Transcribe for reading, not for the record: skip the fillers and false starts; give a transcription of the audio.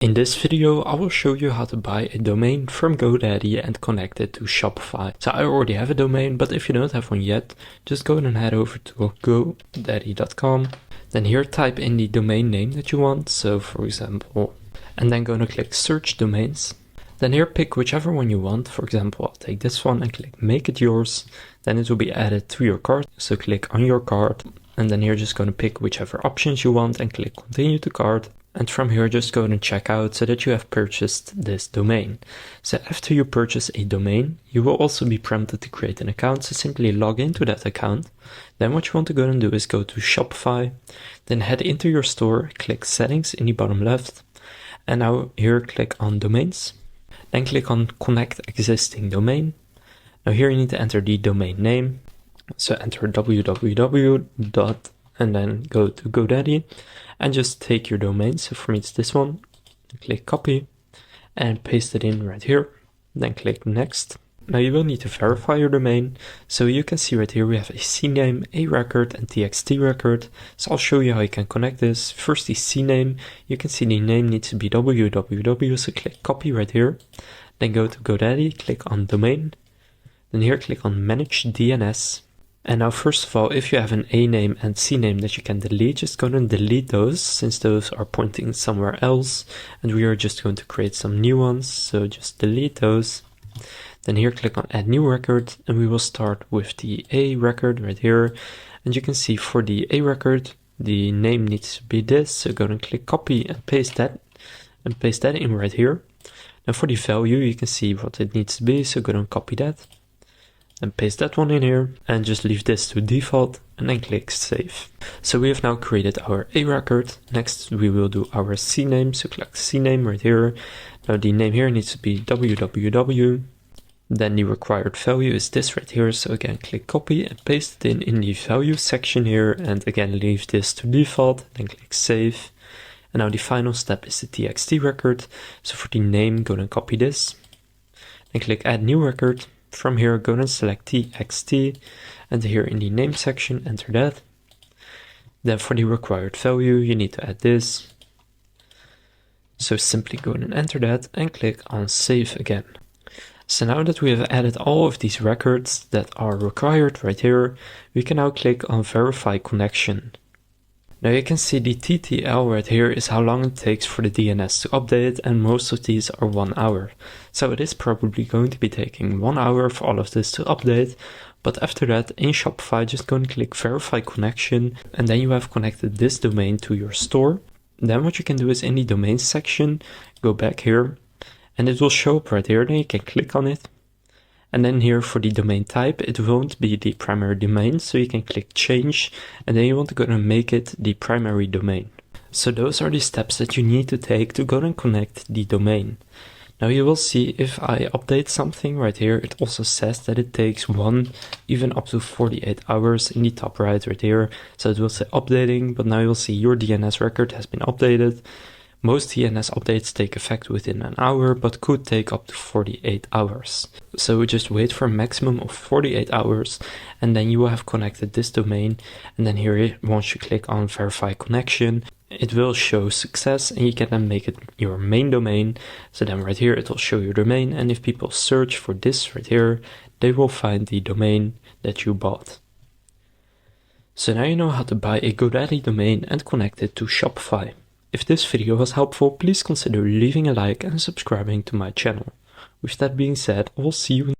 In this video, I will show you how to buy a domain from GoDaddy and connect it to Shopify. So I already have a domain, but if you don't have one yet, just go and head over to GoDaddy.com. Then here type in the domain name that you want. So for example, and then go and click search domains. Then here pick whichever one you want. For example, I'll take this one and click make it yours. Then it will be added to your cart. So click on your cart. And then here just going to pick whichever options you want and click continue to cart. And from here, just go and check out so that you have purchased this domain. So after you purchase a domain, you will also be prompted to create an account. So simply log into that account. Then what you want to go and do is go to Shopify, then head into your store, click settings in the bottom left. And now here click on domains, then click on connect existing domain. Now here you need to enter the domain name. So enter www. And then go to GoDaddy and just take your domain. So for me it's this one. Click copy and paste it in right here. Then click next. Now you will need to verify your domain. So you can see right here we have a CNAME, a record and TXT record. So I'll show you how you can connect this. First the CNAME, you can see the name needs to be www. So click copy right here. Then go to GoDaddy, click on domain. Then here click on manage DNS. And now first of all, if you have an A name and C name that you can delete, just go and delete those since those are pointing somewhere else. And we are just going to create some new ones. So just delete those. Then here click on add new record and we will start with the A record right here. And you can see for the A record, the name needs to be this. So go and click copy and paste that in right here. Now for the value, you can see what it needs to be. So go and copy that. And paste that one in here and just leave this to default and then click save. So we have now created our A record. Next we will do our CNAME. So click CNAME right here. Now the name here needs to be www. Then the required value is this right here. So again click copy and paste it in the value section here and again leave this to default. Then click save. And now the final step is the TXT record. So for the name go and copy this. Then click add new record. From here, go and select TXT, and here in the name section, enter that. Then for the required value, you need to add this. So simply go and enter that and click on save again. So now that we have added all of these records that are required right here, we can now click on verify connection. Now you can see the TTL right here is how long it takes for the DNS to update, and most of these are 1 hour. So it is probably going to be taking 1 hour for all of this to update. But after that, in Shopify, just go and click verify connection, and then you have connected this domain to your store. Then what you can do is in the domain section, go back here, and it will show up right here. Then you can click on it. And then here for the domain type, it won't be the primary domain, so you can click change, and then you want to go and make it the primary domain. So those are the steps that you need to take to go and connect the domain. Now you will see if I update something right here, it also says that it takes 1, even up to 48 hours in the top right here. So it will say updating, but now you'll see your DNS record has been updated. Most DNS updates take effect within an hour, but could take up to 48 hours. So just wait for a maximum of 48 hours, and then you will have connected this domain. And then here, once you click on verify connection, it will show success, and you can then make it your main domain. So then right here, it will show your domain, and if people search for this right here, they will find the domain that you bought. So now you know how to buy a GoDaddy domain and connect it to Shopify. If this video was helpful, please consider leaving a like and subscribing to my channel. With that being said, I will see you in